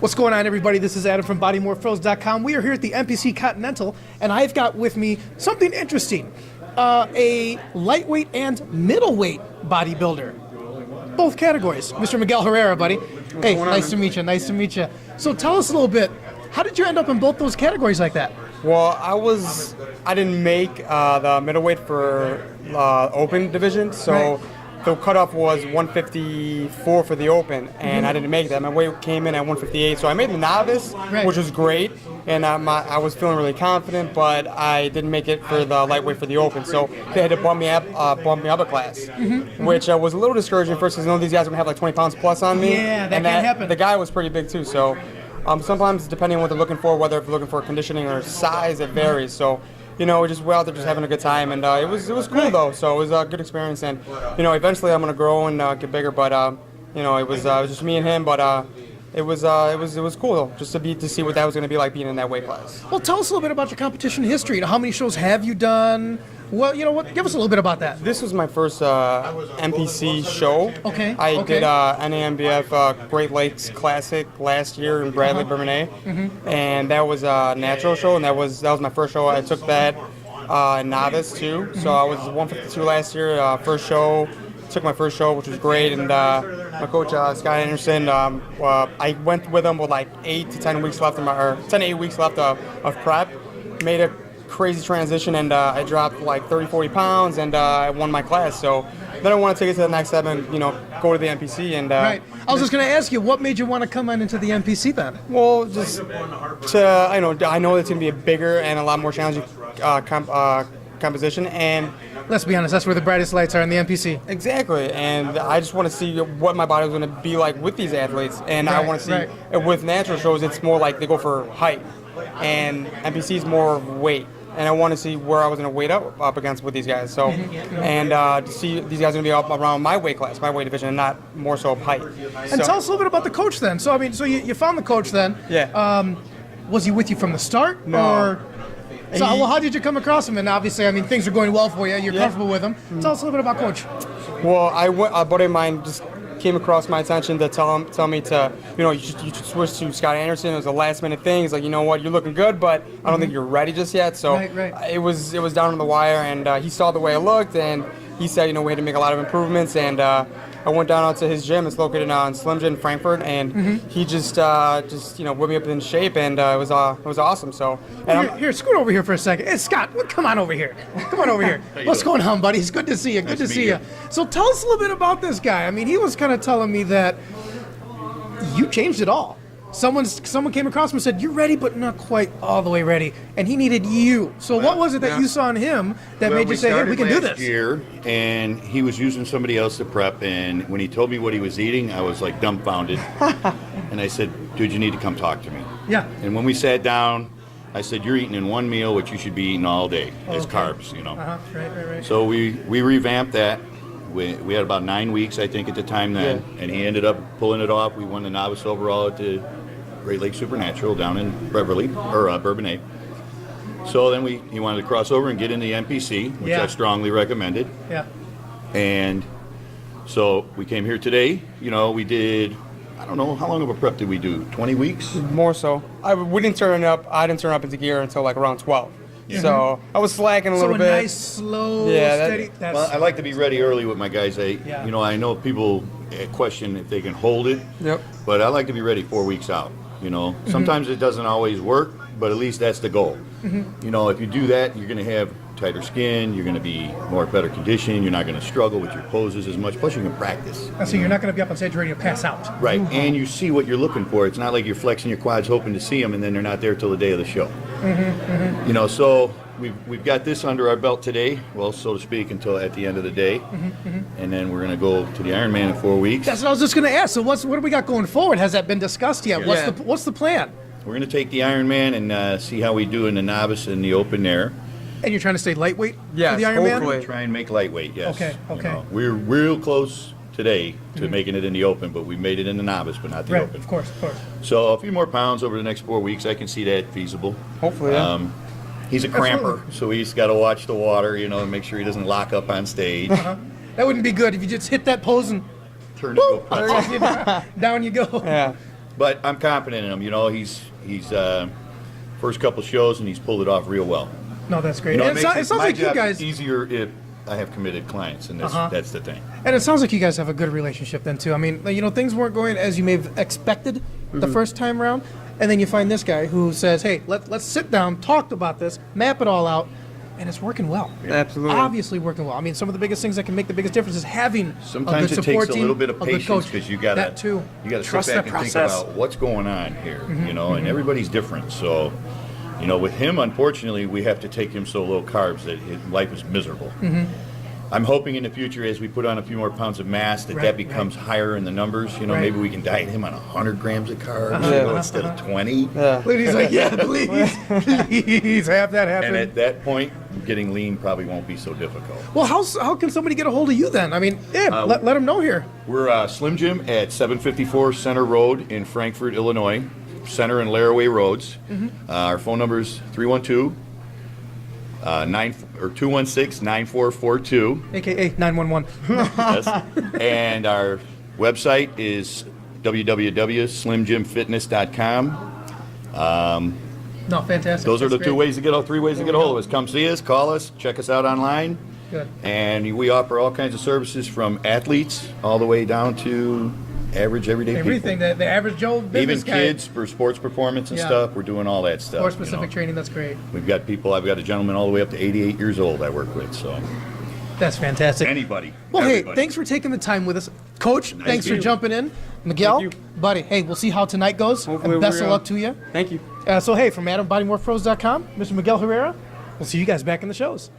What's going on, everybody? This is Adam from BodyMorphPros.com. We are here at the NPC Continental, and I've got with me something interesting. A lightweight and middleweight bodybuilder. Both categories. Mr. Miguel Herrera, buddy. Hey, nice to meet you. Nice to meet you. So tell us a little bit, how did you end up in both those categories like that? Well, I didn't make the middleweight for open division, so Right. the cutoff was 154 for the open, and I didn't make that. My weight came in at 158, so I made the novice, Right. which was great, and I was feeling really confident, but I didn't make it for the lightweight for the open, so they had to bump me up a class, which was a little discouraging first because these guys are gonna have like 20 pounds plus on me. Yeah, that and can't happen. The guy was pretty big too, so sometimes depending on what they're looking for, whether if they're looking for conditioning or size, it varies. So. We're out there just having a good time, and it was cool though. So it was a good experience, and eventually I'm gonna grow and get bigger. But it was just me and him. But it was cool though, just to see what that was gonna be like being in that weight class. Well, tell us a little bit about your competition history. How many shows have you done? Well, give us a little bit about that. This was my first NPC show. Okay. I did NAMBF Great Lakes Classic last year in Bradley, Bourbonnais, and that was a natural show, and that was my first show. I took that novice too, so I was 152 last year. First show, took my first show, which was great, and my coach Scott Anderson. I went with him with like 8 to 10 weeks left 10 to 8 weeks left of prep. Made a crazy transition, and I dropped like 30-40 pounds, and I won my class. So then I want to take it to the next step and go to the NPC. And Right. I was just going to ask you, what made you want to come on into the NPC then? well, just to I know it's going to be a bigger and a lot more challenging composition, and Let's be honest, that's where the brightest lights are in the NPC. exactly, and I just want to see what my body was going to be like with these athletes, and I Right, want to see right. with natural shows it's more like they go for height, and NPC is more weight. And I want to see where I was going to weight up against with these guys. So, and to see these guys going to be up around my weight class, my weight division, and not more so height. And tell us a little bit about the coach then. So, you found the coach then. Yeah. Was he with you from the start? No. Or, so, how did you come across him? And obviously, things are going well for you. You're comfortable with him. Tell us a little bit about Coach. Well, a buddy of mine just came across my attention to tell me to, you should switch to Scott Anderson. It was a last minute thing. He's like, you know what, you're looking good, but I don't think you're ready just yet. So Right. it was down on the wire, and he saw the way I looked, and he said, we had to make a lot of improvements, and I went down to his gym. It's located in Slim Jim in Frankfurt, and he just whipped me up in shape, and it was awesome. So Here, scoot over here for a second. Hey, Scott, come on over here. Come on over here. What's going on, buddy? It's good to see you. Good to see you. So tell us a little bit about this guy. He was kind of telling me that you changed it all. Someone came across him and said, you're ready, but not quite all the way ready. And he needed you. So what was it that you saw in him that made you say, hey, we can do this? Year, and he was using somebody else to prep, and when he told me what he was eating, I was like dumbfounded. And I said, dude, you need to come talk to me. Yeah. And when we sat down, I said, you're eating in one meal what you should be eating all day as carbs, Right. So we revamped that. We had about 9 weeks, I think, at the time then, and he ended up pulling it off. We won the novice overall at the Great Lakes Supernatural down in Bourbonnais. So then he wanted to cross over and get in the NPC, which I strongly recommended. Yeah. And so we came here today. We did, I don't know, how long of a prep did we do? 20 weeks? more so. I didn't turn up into gear until like around 12. So I was slacking a little bit. So a nice, slow, steady. Well, I like to be ready early with my guys. I know people question if they can hold it. Yep. But I like to be ready 4 weeks out. Sometimes it doesn't always work, but at least that's the goal. If you do that, you're going to have tighter skin. You're going to be better conditioned. You're not going to struggle with your poses as much. Plus, you can practice. So you're not going to be up on stage ready to pass out. Right, and you see what you're looking for. It's not like you're flexing your quads hoping to see them, and then they're not there till the day of the show. So we've got this under our belt today, well, so to speak, until at the end of the day, and then we're going to go to the Ironman in 4 weeks. That's what I was just going to ask. So what do we got going forward? Has that been discussed yet? Yeah. What's the plan? We're going to take the Ironman and see how we do in the novice and the open there. And you're trying to stay lightweight Yes, for the Ironman? hopefully. Try and make lightweight, yes. Okay. We're real close today to making it in the open, but we made it in the novice, but not the Right, open. of course. So a few more pounds over the next 4 weeks, I can see that feasible. Hopefully, yeah. He's a cramper, so he's got to watch the water, and make sure he doesn't lock up on stage. That wouldn't be good if you just hit that pose and Turn it, go. down you go. Yeah. but I'm confident in him. You know, he's first couple shows and he's pulled it off real well. No, that's great. You know, And it it makes sounds my like you job guys, easier if I have committed clients, and that's the thing. and it sounds like you guys have a good relationship then too. I mean, you know, things weren't going as you may have expected the first time around, and then you find this guy who says, "Hey, let's sit down, talk about this, map it all out." And it's working well. Absolutely. Obviously working well. I mean, some of the biggest things that can make the biggest difference is having Sometimes a good it support takes a team, little bit of a good patience coach. because you got that too. to Trust sit back that and think process. about what's going on here, you know, and everybody's different. So, you know, with him, unfortunately, we have to take him so low carbs that his life is miserable. I'm hoping in the future, as we put on a few more pounds of mass, that becomes higher in the numbers. You know, Right. maybe we can diet him on 100 grams of carbs instead of 20. Yeah. He's like, yeah, please, please have that happen. And at that point, getting lean probably won't be so difficult. Well, how can somebody get a hold of you then? I mean, let them know here. We're Slim Jim at 754 Center Road in Frankfort, Illinois. Center and Laraway Roads. Our phone number is 312 216-9442. AKA 911. Yes. And our website is www.slimjimfitness.com. No, fantastic. Those are the That's three great. ways to get a hold of us. Come see us, call us, check us out online. Good. And we offer all kinds of services from athletes all the way down to average everyday Everything, people. the average Joe business Even guy. kids for sports performance and Yeah. stuff. We're doing all that stuff. More you specific know. training, that's great. We've got people. I've got a gentleman all the way up to 88 years old I work with. So That's fantastic. anybody. Well, everybody. hey, thanks for taking the time with us. Coach, thanks for you. jumping in. Miguel, Thank you. buddy, hey, we'll see how tonight goes. Hopefully and best of we're, luck to you. Thank you. So, hey, from AdamBodyMorphPros.com, Mr. Miguel Herrera, we'll see you guys back in the shows.